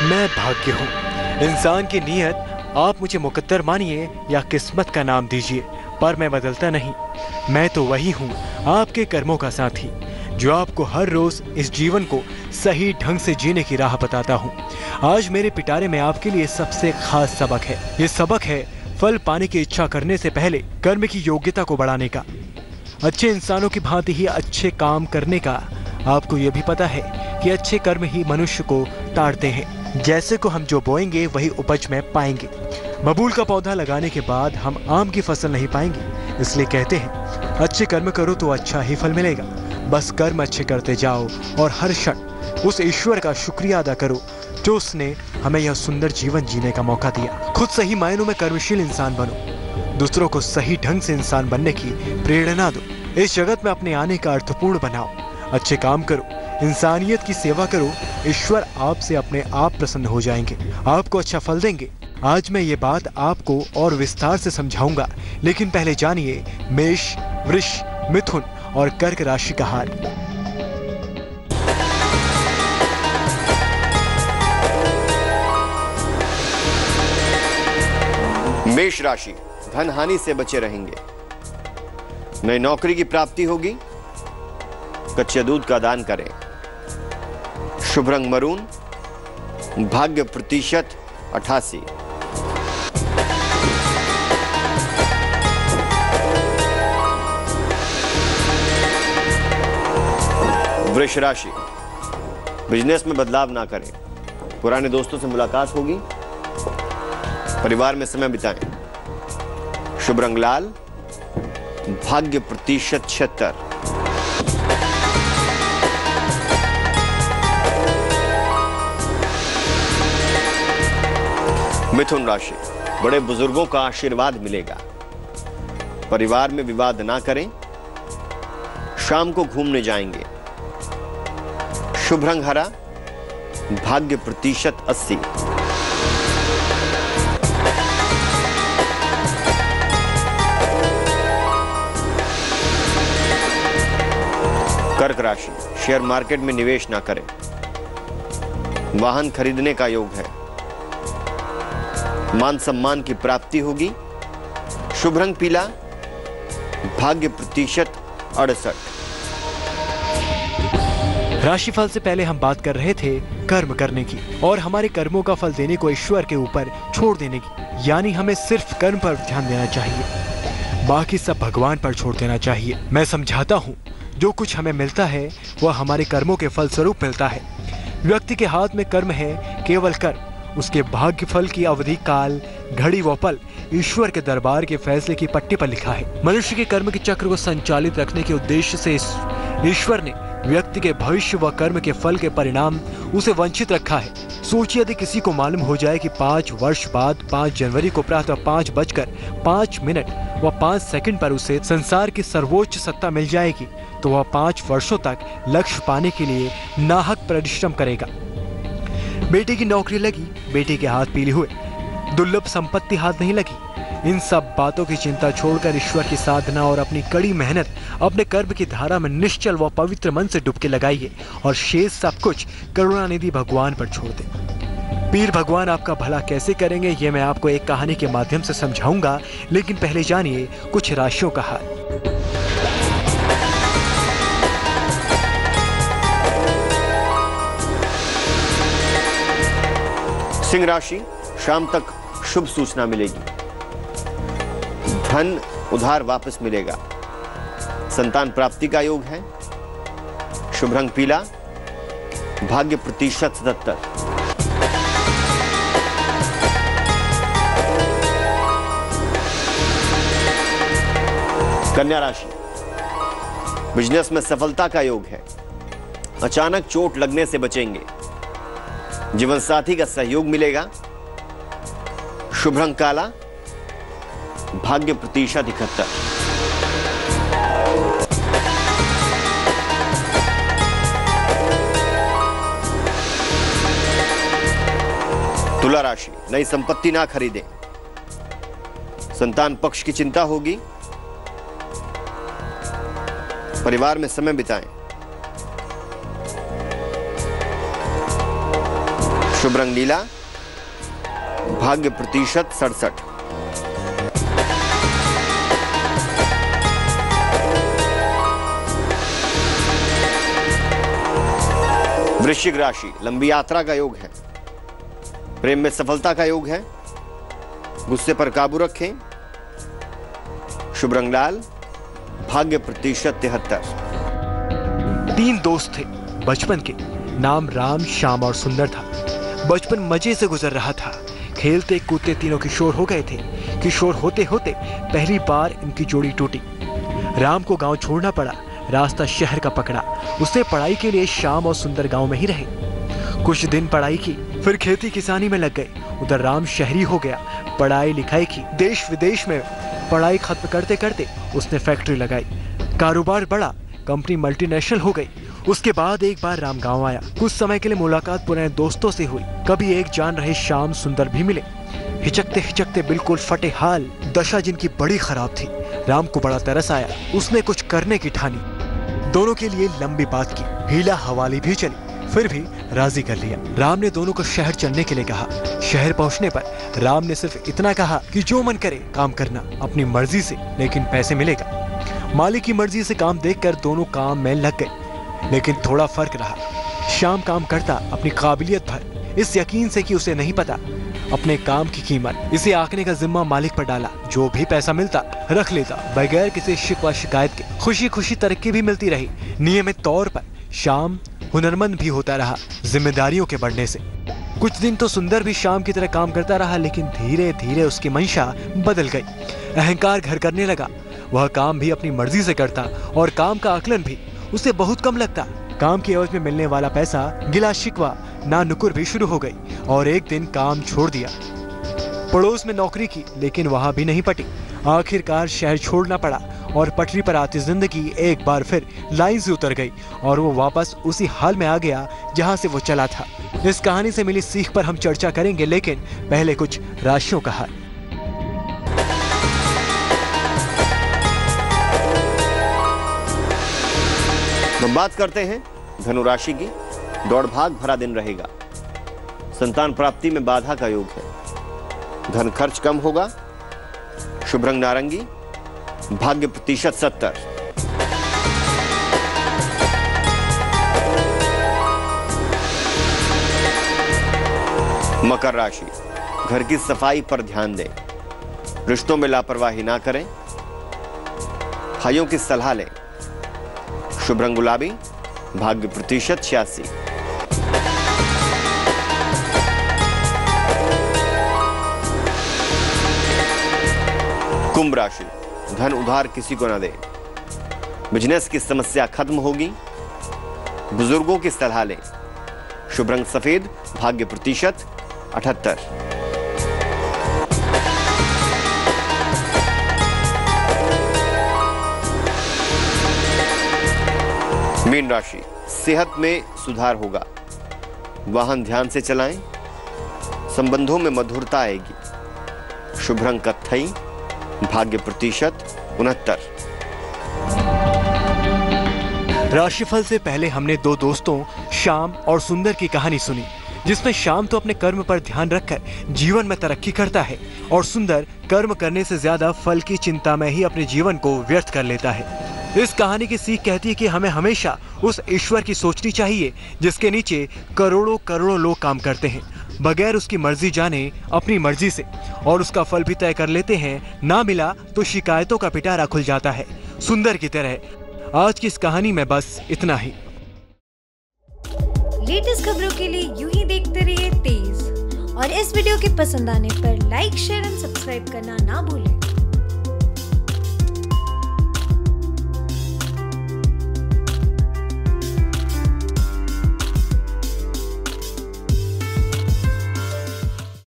मैं भाग्य हूँ। इंसान की नीयत आप मुझे मुकद्दर मानिए या किस्मत का नाम दीजिए, पर मैं बदलता नहीं। मैं तो वही हूँ, आपके कर्मों का साथी, जो आपको हर रोज इस जीवन को सही ढंग से जीने की राह बताता हूँ। आज मेरे पिटारे में आपके लिए सबसे खास सबक है। ये सबक है फल पाने की इच्छा करने से पहले कर्म की योग्यता को बढ़ाने का। अच्छे इंसानों की भांति ही अच्छे काम करने का। आपको यह भी पता है कि अच्छे कर्म ही मनुष्य को ताड़ते हैं। जैसे को हम जो बोएंगे वही उपज में पाएंगे। बबूल का पौधा लगाने के बाद हम आम की फसल नहीं पाएंगे, इसलिए कहते हैं अच्छे कर्म करो तो अच्छा ही फल मिलेगा। बस कर्म अच्छे करते जाओ और हर क्षण उस ईश्वर का शुक्रिया अदा करो जो उसने हमें यह सुंदर जीवन जीने का मौका दिया। खुद सही मायनों में कर्मशील इंसान बनो, दूसरों को सही ढंग से इंसान बनने की प्रेरणा दो। इस जगत में अपने आने का अर्थपूर्ण बनाओ, अच्छे काम करो, इंसानियत की सेवा करो। ईश्वर आपसे अपने आप प्रसन्न हो जाएंगे, आपको अच्छा फल देंगे। आज मैं ये बात आपको और विस्तार से समझाऊंगा, लेकिन पहले जानिए मेष, वृष, मिथुन और कर्क राशि का हाल। मेष राशि, धन हानि से बचे रहेंगे। नई नौकरी की प्राप्ति होगी। कच्चे दूध का दान करें। शुभ रंग मरून। भाग्य प्रतिशत 88। वृष राशि, बिजनेस में बदलाव ना करें। पुराने दोस्तों से मुलाकात होगी। परिवार में समय बिताएं। शुभ रंग लाल। भाग्य प्रतिशत 76। मिथुन राशि, बड़े बुजुर्गों का आशीर्वाद मिलेगा। परिवार में विवाद ना करें। शाम को घूमने जाएंगे। शुभ रंग हरा। भाग्य प्रतिशत 80। कर्क राशि, शेयर मार्केट में निवेश ना करें। वाहन खरीदने का योग है। मान सम्मान की प्राप्ति होगी। शुभ रंग पीला। भाग्य प्रतिशत 68। राशिफल से पहले हम बात कर रहे थे कर्म करने की और हमारे कर्मों का फल देने को ईश्वर के ऊपर छोड़ देने की। यानी हमें सिर्फ कर्म पर ध्यान देना चाहिए, बाकी सब भगवान पर छोड़ देना चाहिए। मैं समझाता हूँ, जो कुछ हमें मिलता है वह हमारे कर्मों के फल स्वरूप मिलता है। व्यक्ति के हाथ में कर्म है, केवल कर्म। उसके भाग्य फल की अवधि, काल, घड़ी व पल ईश्वर के दरबार के फैसले की पट्टी पर लिखा है। मनुष्य के कर्म के चक्र को संचालित रखने के उद्देश्य से ईश्वर ने व्यक्ति के भविष्य व कर्म के फल के परिणाम उसे वंचित रखा है। सोचिए, यदि किसी को मालूम हो जाए कि 5 वर्ष बाद 5 जनवरी को प्रातः 5:05 व 5 सेकंड पर उसे संसार की सर्वोच्च सत्ता मिल जाएगी, तो वह 5 वर्षों तक लक्ष्य पाने के लिए नाहक परिश्रम करेगा। बेटे की नौकरी लगी, बेटे के हाथ पीले हुए, दुर्लभ संपत्ति हाथ नहीं लगी। इन सब बातों की चिंता छोड़कर ईश्वर की साधना और अपनी कड़ी मेहनत, अपने कर्म की धारा में निश्चल व पवित्र मन से डुबकी लगाइए और शेष सब कुछ करुणानिधि भगवान पर छोड़ दें। पीर भगवान आपका भला कैसे करेंगे, ये मैं आपको एक कहानी के माध्यम से समझाऊंगा, लेकिन पहले जानिए कुछ राशियों का हाल। सिंह राशि, शाम तक शुभ सूचना मिलेगी। धन उधार वापस मिलेगा। संतान प्राप्ति का योग है। शुभ रंग पीला। भाग्य प्रतिशत 77। कन्या राशि, बिजनेस में सफलता का योग है। अचानक चोट लगने से बचेंगे। जीवन साथी का सहयोग मिलेगा। शुभ रंग काला। भाग्य प्रतिशत 71। तुला राशि, नई संपत्ति ना खरीदें। संतान पक्ष की चिंता होगी। परिवार में समय बिताएं। शुभ रंग नीला, भाग्य प्रतिशत 67। वृश्चिक राशि, लंबी यात्रा का योग है, प्रेम में सफलता का योग है, गुस्से पर काबू रखें। शुभ रंग लाल, भाग्य प्रतिशत 73। 3 दोस्त थे बचपन के, नाम राम, श्याम और सुंदर था। बचपन मजे से गुजर रहा था। खेलते कूदते तीनों किशोर हो गए थे। किशोर होते होते पहली बार इनकी जोड़ी टूटी। राम को गांव छोड़ना पड़ा, रास्ता शहर का पकड़ा। उसने पढ़ाई के लिए श्याम और सुंदर गांव में ही रहे। कुछ दिन पढ़ाई की, फिर खेती किसानी में लग गए। उधर राम शहरी हो गया, पढ़ाई लिखाई की, देश विदेश में पढ़ाई खत्म करते करते उसने फैक्ट्री लगाई। कारोबार बढ़ा, कंपनी मल्टीनेशनल हो गई। उसके बाद एक बार राम गांव आया। कुछ समय के लिए मुलाकात पुराने दोस्तों से हुई। कभी एक जान रहे श्याम सुंदर भी मिले। हिचकते हिचकते बिल्कुल फटे हाल, दशा जिनकी बड़ी खराब थी। राम को बड़ा तरस आया। उसने कुछ करने की ठानी। दोनों के लिए लंबी बात की, हीला हवाली भी चली, फिर भी राजी कर लिया। राम ने दोनों को शहर चलने के लिए कहा। शहर पहुंचने पर राम ने सिर्फ इतना कहा कि जो मन करे काम करना, अपनी मर्जी से, लेकिन पैसे मिलेगा। मालिक की मर्जी से काम देखकर दोनों काम में लग गए, लेकिन थोड़ा फर्क रहा। श्याम काम करता अपनी काबिलियत भर, इस यकीन से कि उसे नहीं पता अपने काम की कीमत। इसे आंकने का जिम्मा मालिक पर डाला। जो भी पैसा मिलता रख लेता, बगैर किसी शिकवा शिकायत के। खुशी खुशी तरक्की भी मिलती रही। नियमित तौर पर श्याम हुनरमंद भी होता रहा, जिम्मेदारियों के बढ़ने से। कुछ दिन तो सुंदर भी श्याम की तरह काम करता रहा, लेकिन धीरे धीरे उसकी मंशा बदल गई। अहंकार घर करने लगा। वह काम भी अपनी मर्जी से करता और काम का आकलन भी उसे बहुत कम लगता। काम के एवज में मिलने वाला पैसा, गिला शिकवा, ना नुकुर भी शुरू हो गई और एक दिन काम छोड़ दिया। पड़ोस में नौकरी की, लेकिन वहां भी नहीं पटी। आखिरकार शहर छोड़ना पड़ा और पटरी पर आती जिंदगी एक बार फिर लाइन से उतर गई और वो वापस उसी हाल में आ गया जहां से वो चला था। इस कहानी से मिली सीख पर हम चर्चा करेंगे, लेकिन पहले कुछ राशियों का हाल। हम बात करते हैं धनु राशि की। दौड़ भाग भरा दिन रहेगा। संतान प्राप्ति में बाधा का योग है। धन खर्च कम होगा। शुभ रंग नारंगी, भाग्य प्रतिशत 70। मकर राशि, घर की सफाई पर ध्यान दें। रिश्तों में लापरवाही ना करें। भाइयों की सलाह लें। शुभ रंग गुलाबी, भाग्य प्रतिशत 86। कुंभ राशि, धन उधार किसी को ना दे। बिजनेस की समस्या खत्म होगी। बुजुर्गों की सलाह लें। शुभ रंग सफेद, भाग्य प्रतिशत 78। मीन राशि, सेहत में सुधार होगा। वाहन ध्यान से चलाएं। संबंधों में मधुरता आएगी। शुभ रंग कत्थई, भाग्य प्रतिशत 69। राशिफल से पहले हमने 2 दोस्तों श्याम और सुंदर की कहानी सुनी, जिसमें श्याम तो अपने कर्म पर ध्यान रखकर जीवन में तरक्की करता है और सुंदर कर्म करने से ज्यादा फल की चिंता में ही अपने जीवन को व्यर्थ कर लेता है। इस कहानी की सीख कहती है कि हमें हमेशा उस ईश्वर की सोचनी चाहिए जिसके नीचे करोड़ों करोड़ों लोग काम करते हैं, बगैर उसकी मर्जी जाने, अपनी मर्जी से, और उसका फल भी तय कर लेते हैं। ना मिला तो शिकायतों का पिटारा खुल जाता है, सुंदर की तरह। आज की इस कहानी में बस इतना ही। लेटेस्ट खबरों के लिए यूं ही देखते रहिए तेज, और इस वीडियो के पसंद आने पर लाइक, शेयर एंड सब्सक्राइब करना ना भूलें।